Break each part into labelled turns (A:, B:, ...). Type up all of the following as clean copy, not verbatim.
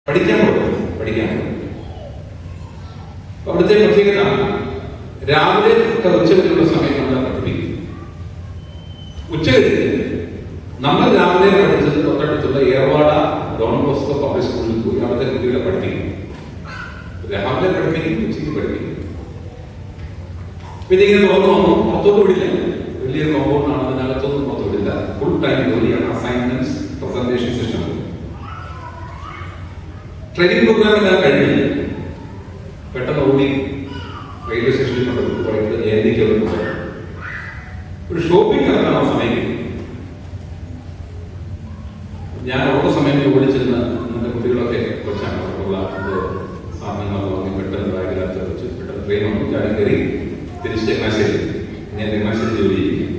A: പഠിക്കാൻ പോകും. അവിടുത്തെ പ്രത്യേകത രാവിലെ ഉച്ചവരെയുള്ള സമയം നമ്മളെ പഠിപ്പിക്കും. ഉച്ചകഴിഞ്ഞ് നമ്മൾ രാവിലെ പഠിച്ചത് തൊട്ടടുത്തുള്ള ഏർവാട ഡോൺ ബോസ്കോ പബ്ലിക് സ്കൂളിൽ പോയി അവിടുത്തെ കുട്ടികളെ പഠിപ്പിക്കും. രാവിലെ പഠിപ്പിക്കും, ഉച്ചയ്ക്ക് പഠിപ്പിക്കും. പിന്നെ ഇങ്ങനെ തുറന്നു വന്നു, പുറത്തോട്ട് വിടില്ല. വലിയൊരു കോമ്പൗണ്ട് ആണ്, അതിനകത്തൊന്നും പുറത്തു വിടില്ല. ഫുൾ ടൈം ജോലിയാണ്, assignments, presentation system. Training program എല്ലാം കഴിഞ്ഞ് പെട്ടെന്ന് ഓടി റെയിൽവേ സ്റ്റേഷനിൽ കൊണ്ട് പറയുന്നത് ജയന്തിക്ക് ഒരു ഷോപ്പിംഗ് നടത്താൻ ആ സമയം കിട്ടി. ഞാൻ ഓരോ സമയം ഓടിച്ചെന്ന് നമ്മുടെ കുട്ടികളൊക്കെ കുറച്ചാണ് സാധനങ്ങൾ വാങ്ങി പെട്ടെന്ന് ബാഗിനകത്ത് വെച്ച് പെട്ടെന്ന് ട്രെയിൻ വന്നു. ഞാൻ കയറി തിരിച്ച് ചങ്ങനാശ്ശേരി, ഞാൻ ചങ്ങനാശ്ശേരി ജോലി ചെയ്യും.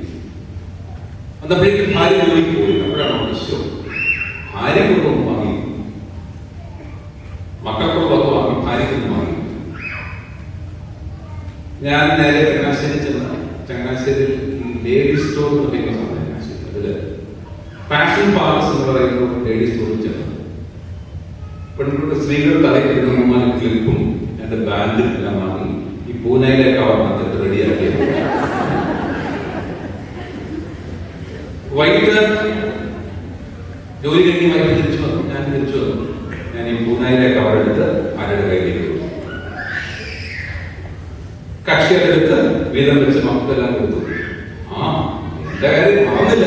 A: അന്നപ്പോഴേക്കും ഭാര്യ ജോലിക്ക് പോയി. അപ്പോഴാണ് വിശ്വം ഭാര്യക്കൊന്നും വാങ്ങി, മക്കൾക്കുള്ളതൊക്കെ വാങ്ങി, ഭാര്യക്കൊന്നും വാങ്ങി. ഞാൻ നേരെ ചങ്ങനാശ്ശേരി ചെന്ന് ചങ്ങനാശ്ശേരിയിൽ ലേഡീസ് സ്റ്റോർ എന്ന് പറയുന്ന സമയം ചങ്ങനാശ്ശേരി അതില് ഫാഷൻ പാർക്സ് എന്ന് പറയുന്ന ലേഡീസ് സ്റ്റോറിൽ ചെന്നു. പെൺകുട്ടി സ്ത്രീകൾ തലയ്ക്കിടുന്ന ക്ലിപ്പും എന്റെ ബാൻഡും എല്ലാം വാങ്ങി ഈ പൂനെയിലേക്ക് അവർ വന്നിട്ട് റെഡിയാക്കി. വൈകിട്ട് ജോലി കഴിഞ്ഞ് വൈകിട്ട് തിരിച്ചു വന്നു. ഞാൻ ഈ പൂനെയിലേക്ക് അവരെടുത്ത് ആരുടെ കയ്യിലേക്ക് കൊടുത്തു. കക്ഷികളെടുത്ത് വീതം വെച്ച് മക്കളെല്ലാം കൊടുത്തു. എന്റെ കാര്യം മറന്നില്ല,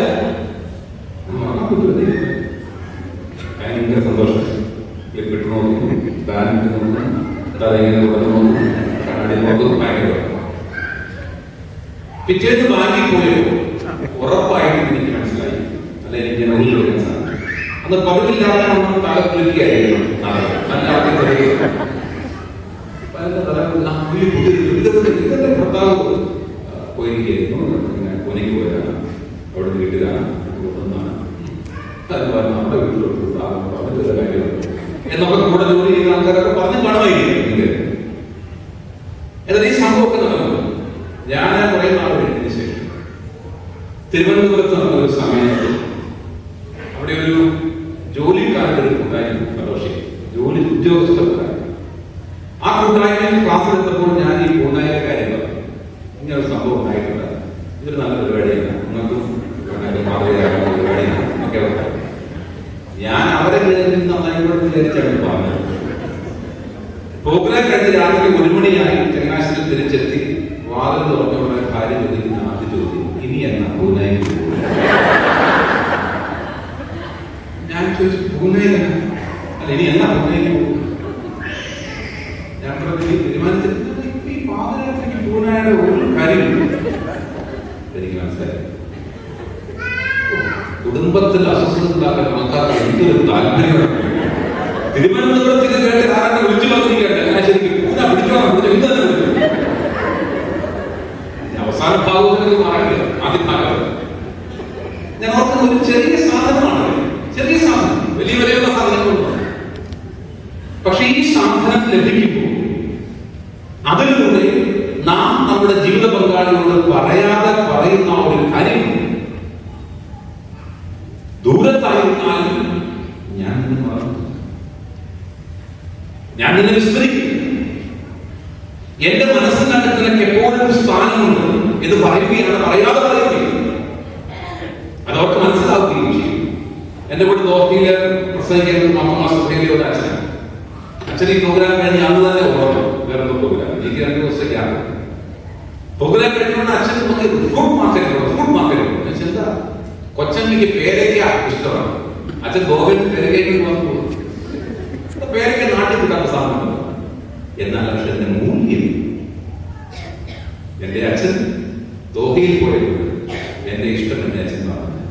A: ഭയങ്കര സന്തോഷം. ക്ലിപ്പിട്ട് നോക്കും, ബാൻഡ് നോക്കും, തലയിങ്ങനെ നോക്കും, കണ്ണാടി നോക്കും, ഭയങ്കര. പിറ്റേന്ന് വാങ്ങിപ്പോയോ ഉറപ്പായിട്ടും എനിക്ക് മനസ്സിലായി, അല്ല എനിക്ക് ഒന്നും കൊടുക്കാൻ സാധിക്കും. അന്ന് പതിവില്ലാതെ നമ്മൾ തല കുലുക്കിയായിരുന്നു. ഭർത്താവ് പോയിരിക്കുന്നു, പൂനെക്ക് പോയതാണ്, അവിടെ വീട്ടിലാണ്, കൊണ്ടുവന്നാണ്. നമ്മുടെ വീട്ടിലോട്ട് പറഞ്ഞിട്ടുള്ള കാര്യമാണ് എന്നൊക്കെ കൂടെ ജോലി ചെയ്യുന്ന ആൾക്കാരൊക്കെ പറഞ്ഞ് കാണുമായിരിക്കും. എന്നാൽ ഈ സംഭവമൊക്കെ നടന്നു. ഞാൻ കുറെ നാൾ കഴിഞ്ഞതിന് ശേഷം തിരുവനന്തപുരത്ത് നടന്ന ഒരു സമയത്ത് അവിടെ ഒരു ജോലിക്കാരുടെ ഒരു കൂട്ടായ്മ, ഫെലോഷിപ്പ്, ജോലി ഉദ്യോഗസ്ഥർക്കാർ. ആ കൂട്ടായ്മയിൽ ക്ലാസ്സിൽ എത്തപ്പോൾ ഞാൻ ഈ കൂട്ടായ്മ കാര്യം പറഞ്ഞു. ഇങ്ങനൊരു സംഭവം ഉണ്ടായിട്ടുണ്ട്, ഇതൊരു നല്ല പരിപാടിയാണ്, നിങ്ങൾക്കും മാതൃകയാകുന്ന പരിപാടിയാണ് എന്നൊക്കെ പറഞ്ഞു. ഞാൻ അവരെ നന്നായിക്കോട്ടെ വിചാരിച്ചാണ് പറഞ്ഞത്. പ്രോഗ്രാം കഴിഞ്ഞ് രാത്രി 1 മണിയായി ചങ്ങനാശ്ശേരി തിരിച്ചെത്തി. വാതിൽ തുറന്നവിടെ കാര്യം ചോദിക്കുന്ന ആദ്യ ചോദ്യം, ഇനി എന്നാ പൂനെയിൽ? ഞാൻ ചോദിച്ചു, പൂനെയിൽ അല്ല, ഇനി എന്നാ പൂനെയിൽ പോകും? ഞാൻ പറഞ്ഞു, തീരുമാനിച്ചത് ഈ പാതയാത്രയ്ക്ക് പൂനെയുടെ ഒരു കാര്യമില്ല. എനിക്ക് മനസ്സിലായി. കുടുംബത്തിൽ അസ്വസ്ഥത ഉണ്ടാക്കാൻ നമുക്കാർക്ക് എന്തൊരു താല്പര്യമാണ്. തിരുവനന്തപുരത്ത് ഇത് കേട്ട് ആരാണ് വിളിച്ചു പറഞ്ഞിരിക്കട്ടെ, ഞാൻ ശരിക്കും പൂന പിടിച്ചോളാം, അവസാന ഭാഗത്തേക്ക് മാറില്ല. ആദ്യ ഭാഗത്ത് ഞാൻ ഓർക്കുന്ന ഒരു ചെറിയ സാധനമാണ്, ചെറിയ സാധനം, വലിയ വിലയുള്ള സാധനങ്ങളുണ്ട്. പക്ഷെ ഈ സാധനം ലഭിക്കുമ്പോൾ അതിലൂടെ നാം നമ്മുടെ ജീവിത പങ്കാളിയോട് പറയാതെ പറയുന്ന ഒരു കാര്യം, ദൂരത്തായിരുന്നാലും ഞാൻ നിന്നെ വിസ്മരിക്കും, എന്റെ മനസ്സിനകത്ത് നിനക്ക് എപ്പോഴും സ്ഥാനമുണ്ട് എന്ന് പറയുകയാണ്, പറയാതെ പറയുകയും അതവർക്ക് മനസ്സിലാക്കുകയും ചെയ്യും. എന്റെ കൂടെ നോക്കിയില് പ്രസംഗിക്കുന്ന മാസത്തേക്ക് ഒരു അച്ഛൻ ഈ പ്രോഗ്രാം കഴിഞ്ഞ് അന്ന് തന്നെ ഓർമ്മ വേറെ പ്രോഗ്രാം എനിക്ക് 2 ദിവസത്തേക്കാണ് പ്രോഗ്രാം കഴിഞ്ഞുകൊണ്ട് അച്ഛൻ നമുക്ക് ഫുഡ് മാർക്കറ്റ് എന്താ കൊച്ചമ്മയ്ക്ക് പേരയ്ക്ക ഇഷ്ടമാണ്. അച്ഛൻ ഗോവയിൽ പേരയ്ക്ക് വന്നു, പേരയ്ക്ക നാട്ടിൽ കിട്ടാത്ത സാധനം. എന്നാൽ അച്ഛന്റെ മൂല്യം, എന്റെ അച്ഛൻ ദോഹയിൽ പോയത് എന്റെ ഇഷ്ടം എന്റെ അച്ഛൻ പറഞ്ഞു.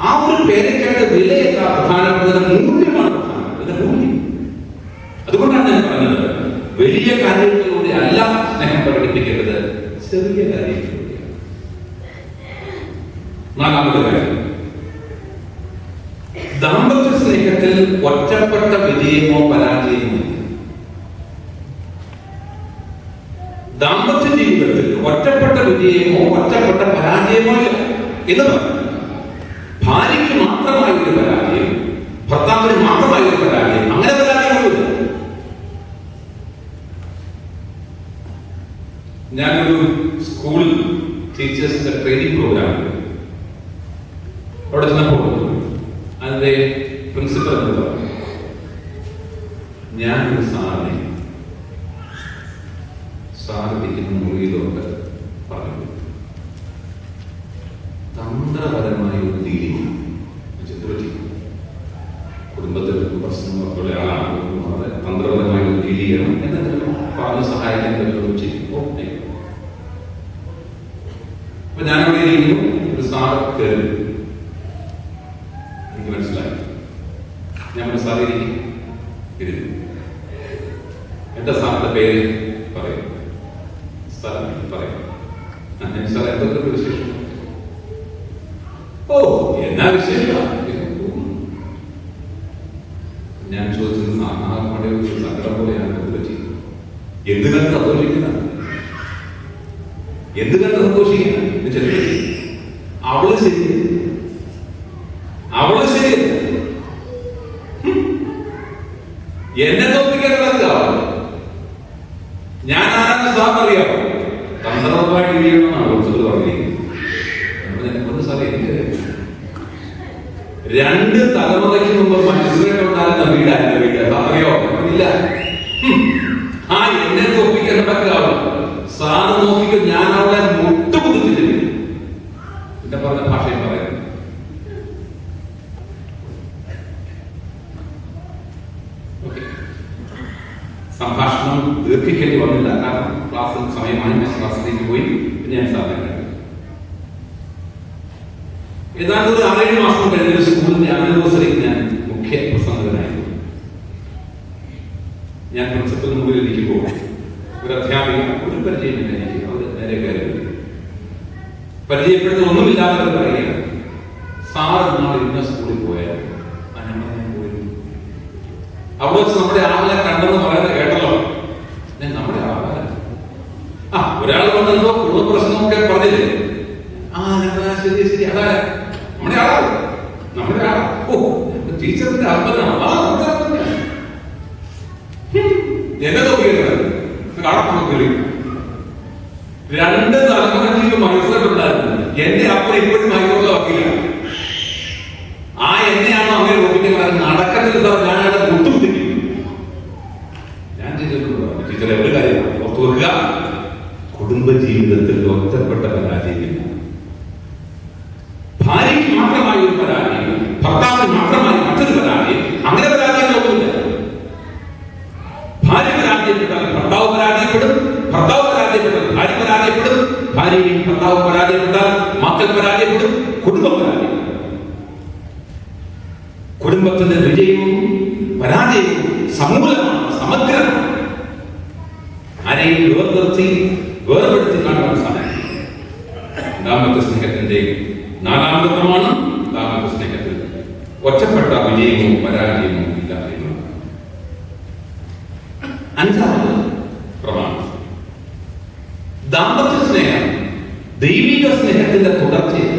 A: ആ ഒരു പേരയ്ക്കയുടെ വിലയല്ല പ്രധാനപ്പെട്ടത്, മൂല്യമാണ് പ്രധാനപ്പെട്ടത്, മൂല്യം. അതുകൊണ്ടാണ് ഞാൻ പറഞ്ഞത്, വലിയ കാര്യങ്ങളിലൂടെ അല്ല സ്നേഹം പ്രകടിപ്പിക്കേണ്ടത്, ചെറിയ കാര്യങ്ങളിലൂടെ. 4ാമത്തെ കാര്യം, ദാമ്പത്യ സ്നേഹത്തിൽ ഒറ്റപ്പെട്ട വിജയമോ പരാജയമോ ഇല്ല. ദാമ്പത്യ ജീവിതത്തിൽ ഒറ്റപ്പെട്ട വിജയമോ ഒറ്റപ്പെട്ട പരാജയമോ ഇല്ല എന്ന് പറഞ്ഞു. ഭാര്യയ്ക്ക് മാത്രമായ ഒരു പരാജയം, ഭർത്താവിന് മാത്രമായ ഒരു പരാജയം. അങ്ങനെ പരാജയമൊന്നുമില്ല. ഞാനൊരു സ്കൂൾ ടീച്ചേഴ്സിന്റെ ട്രെയിനിങ് പ്രോഗ്രാമിൽ അവിടെ ചെന്നപ്പോൾ അതിന്റെ പ്രിൻസിപ്പൽ എന്ന് പറഞ്ഞു, ഞാനൊരു സാറിനെ സാറിരിക്കുന്ന മുറിയിലോട്ട് പറഞ്ഞു തന്ത്രപരമായ ഒരു രീതി കുടുംബത്തിൽ പ്രശ്നങ്ങളൊക്കെയുള്ള ആളാണ്, വളരെ തന്ത്രപരമായ ഒരു രീതിയാണ് എന്തെങ്കിലും പറഞ്ഞ് സഹായിക്കാൻ പറ്റുമെന്ന് ചെയ്യുമ്പോൾ അപ്പൊ ഞാനവിടെ ഇരിക്കുന്നു. ഒരു സാർ കയറി, എനിക്ക് മനസ്സിലായി. ഞാൻ സാർ ഇരുന്നു. എന്താ സാറിന്റെ പേര് പറയും? സാർ പറയാം. സാർ എന്തൊക്കെ വിശേഷം? ഓ എന്നാ വിശേഷം? ഞാൻ ചോദിച്ചത് സാധാരണ സങ്കടം പോലെയാണ് പറ്റി. എന്ത് കണ്ട് സന്തോഷിക്കുന്ന, എന്ത് കണ്ട് സന്തോഷിക്കുന്ന? അവള് ശരി, അവള് ശരി. എന്നെ തോപ്പിക്കാൻ നടക്കാവോ? ഞാൻ ആരാണ് സാർ അറിയാമോ? തന്ത്രപരമായിട്ട് ചെയ്യണമെന്നാണ് കുറച്ചത് പറഞ്ഞിരിക്കുന്നത്. സാറേ എനിക്ക് 2 തലമുറയ്ക്ക് മുമ്പ് മനസ്സിലായിട്ടുണ്ടായിരുന്ന വീടായിരുന്നു വീട്. അറിയോ? ഇല്ല. ആ എന്നെ തോപ്പിക്കാൻ നടക്കാവോ? സാറ് നോക്കിക്കോ, ഞാൻ അവളെ മുട്ടുകുതിച്ചില്ല. പിന്നെ പറഞ്ഞ ഭാഷയും പറയുന്നു. സംഭാഷണം ദീർഘിക്കേണ്ടി വന്നില്ല, കാരണം ക്ലാസ്സിൽ സമയമായി. ഞാൻ ക്ലാസ്സിലേക്ക് പോയി. പിന്നെ ഞാൻ സാറിനെ കണ്ടു. ഏതാണ്ട് ഒരു 6-7 മാസം കഴിഞ്ഞ സ്കൂളിന്റെ ആനിവേഴ്സറിക്ക് ഞാൻ മുഖ്യ പ്രസംഗകനായിരുന്നു. ഞാൻ പ്രിൻസിപ്പലിന് മുമ്പിൽ ഇരിക്കുമ്പോൾ ഒരു അധ്യാപിക, ഒരു പരിചയമില്ല എനിക്ക്, അവർ നേരെ കയറി പരിചയപ്പെടുന്ന ഒന്നുമില്ലാതെ പറയുകയാണ്, സാർ നാളെ ഇന്ന സ്കൂളിൽ പോയായിരുന്നു. അവിടെ വെച്ച് നമ്മുടെ ആളെ കണ്ടെന്ന് പറയുന്നത് കേട്ടല്ലോ. നമ്മുടെ ആളെ ഒരാൾ വന്നെന്തോ കുടുംബ പ്രശ്നമൊക്കെ പറഞ്ഞില്ലേ? ശരി ശരി, അതാ നമ്മുടെ ആളാ, നമ്മുടെ ആളാ. ഓ ടീച്ചറിന്റെ ഹസ്ബൻഡാണ്. എന്നെ നോക്കിയത് കാണാൻ 2 തലമുറയ്ക്ക് മനസ്സിലായിട്ടുണ്ടായിരുന്നു. എന്റെ അപ്പുറം ഇപ്പോഴും മൈക്കുള്ള വക്കില്ല. ആ എന്നെയാണോ അങ്ങനെ നോക്കിയിട്ട് നടക്കത്തില്ല സാർ, ഞാനവിടെ ബുദ്ധിമുട്ടിക്കും. ഞാൻ ടീച്ചറെ ഒരു കാര്യം ഓർത്തു വെക്കുക, കുടുംബജീവിതത്തിൽ ഒറ്റപ്പെട്ട പരാജയമില്ല. ഭാര്യയ്ക്ക് മാത്രമായി ഒരു പരാജയം, ഭർത്താവിന് മാത്രമായി മറ്റൊരു പരാജയം, അങ്ങനെ പരാജയങ്ങളൊന്നുമില്ല. ഭാര്യ പരാജയപ്പെട്ടാൽ ഭർത്താവ് പരാജയപ്പെടും, ഭർത്താവ് പരാജയപ്പെട്ടാൽ ഭാര്യ പരാജയപ്പെടും, ഭാര്യയും ഭർത്താവ് പരാജയപ്പെട്ടാൽ മക്കൾ പരാജയപ്പെടും, കുടുംബം പരാജയപ്പെടും. കുടുംബത്തിന്റെ വിജയവും പരാജയവും സമൂലമാണ്, സമഗ്രമാണ്. ആരെയും വേർപെടുത്തി കാണുവാൻ സാധിക്കും. ദാമ്പത്യ സ്നേഹത്തിന്റെ 4ാം ഘട്ടമാണ് ദാമ്പത്യ സ്നേഹത്തിൽ ഒറ്റപ്പെട്ട വിജയവും പരാജയവും ഇല്ല എന്നുള്ളത്. 5ാമത് പ്രമാണം, ദാമ്പത്യ സ്നേഹം ദൈവിക സ്നേഹത്തിന്റെ തുടർച്ചയാണ്.